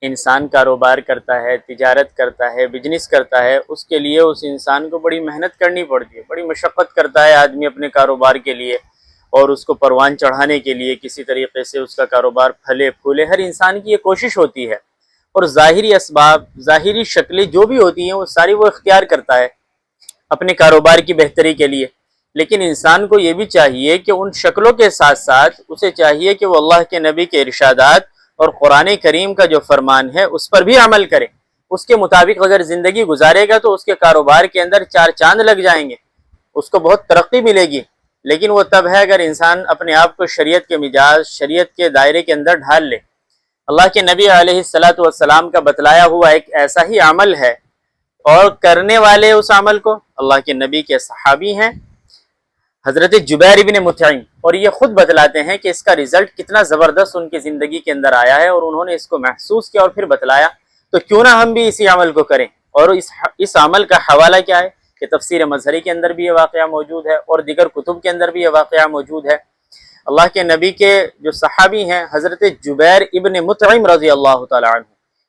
انسان کاروبار کرتا ہے، تجارت کرتا ہے، بزنس کرتا ہے، اس کے لیے اس انسان کو بڑی محنت کرنی پڑتی ہے، بڑی مشقت کرتا ہے آدمی اپنے کاروبار کے لیے، اور اس کو پروان چڑھانے کے لیے کسی طریقے سے اس کا کاروبار پھلے پھولے، ہر انسان کی یہ کوشش ہوتی ہے، اور ظاہری اسباب، ظاہری شکلیں جو بھی ہوتی ہیں وہ ساری وہ اختیار کرتا ہے اپنے کاروبار کی بہتری کے لیے۔ لیکن انسان کو یہ بھی چاہیے کہ ان شکلوں کے ساتھ ساتھ اسے چاہیے کہ وہ اللہ کے نبی کے ارشادات اور قرآن کریم کا جو فرمان ہے اس پر بھی عمل کرے۔ اس کے مطابق اگر زندگی گزارے گا تو اس کے کاروبار کے اندر چار چاند لگ جائیں گے، اس کو بہت ترقی ملے گی۔ لیکن وہ تب ہے اگر انسان اپنے آپ کو شریعت کے مزاج، شریعت کے دائرے کے اندر ڈھال لے۔ اللہ کے نبی علیہ الصلاۃ والسلام کا بتلایا ہوا ایک ایسا ہی عمل ہے، اور کرنے والے اس عمل کو اللہ کے نبی کے صحابی ہیں حضرت جبیر ابن مطعم، اور یہ خود بتلاتے ہیں کہ اس کا رزلٹ کتنا زبردست ان کی زندگی کے اندر آیا ہے، اور انہوں نے اس کو محسوس کیا اور پھر بتلایا۔ تو کیوں نہ ہم بھی اسی عمل کو کریں۔ اور اس عمل کا حوالہ کیا ہے کہ تفسیر مظہری کے اندر بھی یہ واقعہ موجود ہے، اور دیگر کتب کے اندر بھی یہ واقعہ موجود ہے۔ اللہ کے نبی کے جو صحابی ہیں حضرت جبیر ابن مطعم رضی اللہ تعالی عنہ،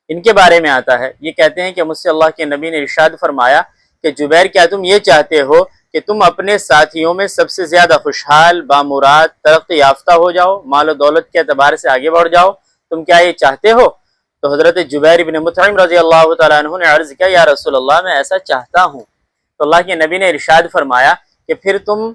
ان کے بارے میں آتا ہے، یہ کہتے ہیں کہ مجھ سے اللہ کے نبی نے ارشاد فرمایا کہ جبیر، کیا تم یہ چاہتے ہو کہ تم اپنے ساتھیوں میں سب سے زیادہ خوشحال، بامراد، ترقی یافتہ ہو جاؤ، مال و دولت کے اعتبار سے آگے بڑھ جاؤ؟ تم کیا یہ چاہتے ہو؟ تو حضرت جبیر ابن مطعم رضی اللہ تعالیٰ عنہ نے عرض کیا، یا رسول اللہ، میں ایسا چاہتا ہوں۔ تو اللہ کے نبی نے ارشاد فرمایا کہ پھر تم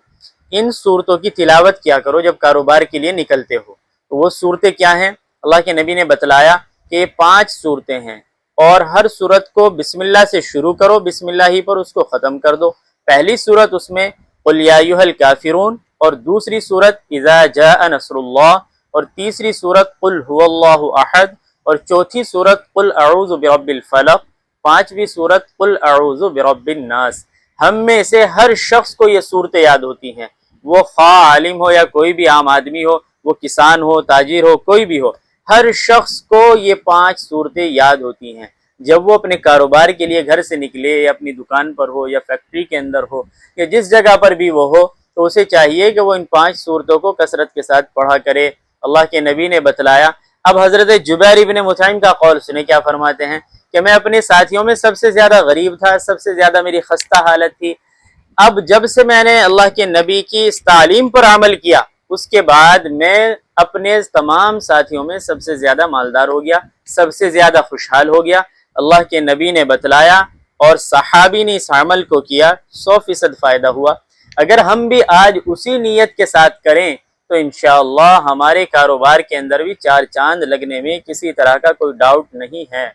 ان صورتوں کی تلاوت کیا کرو جب کاروبار کے لیے نکلتے ہو۔ تو وہ صورتیں کیا ہیں؟ اللہ کے نبی نے بتلایا کہ یہ 5 صورتیں ہیں، اور ہر صورت کو بسم اللہ سے شروع کرو، بسم اللہ ہی پر اس کو ختم کر دو۔ پہلی صورت اس میں قل یا ایھا الکافرون، اور دوسری صورت اذا جاء نصر اللہ، اور تیسری صورت قل هو اللہ احد، اور چوتھی صورت قل اعوذ برب الفلق، پانچویں صورت قل اعوذ برب الناس۔ ہم میں سے ہر شخص کو یہ صورتیں یاد ہوتی ہیں، وہ خواہ عالم ہو یا کوئی بھی عام آدمی ہو، وہ کسان ہو، تاجر ہو، کوئی بھی ہو، ہر شخص کو یہ 5 صورتیں یاد ہوتی ہیں۔ جب وہ اپنے کاروبار کے لیے گھر سے نکلے، یا اپنی دکان پر ہو، یا فیکٹری کے اندر ہو، یا جس جگہ پر بھی وہ ہو، تو اسے چاہیے کہ وہ ان 5 صورتوں کو کثرت کے ساتھ پڑھا کرے۔ اللہ کے نبی نے بتلایا۔ اب حضرت جبیر ابن مطعم کا قول سنیں، کیا فرماتے ہیں کہ میں اپنے ساتھیوں میں سب سے زیادہ غریب تھا، سب سے زیادہ میری خستہ حالت تھی۔ اب جب سے میں نے اللہ کے نبی کی اس تعلیم پر عمل کیا، اس کے بعد میں اپنے تمام ساتھیوں میں سب سے زیادہ مالدار ہو گیا، سب سے زیادہ خوشحال ہو گیا۔ اللہ کے نبی نے بتلایا، اور صحابی نے اس عمل کو کیا، 100% فائدہ ہوا۔ اگر ہم بھی آج اسی نیت کے ساتھ کریں تو انشاءاللہ ہمارے کاروبار کے اندر بھی 4 چاند لگنے میں کسی طرح کا کوئی ڈاؤٹ نہیں ہے۔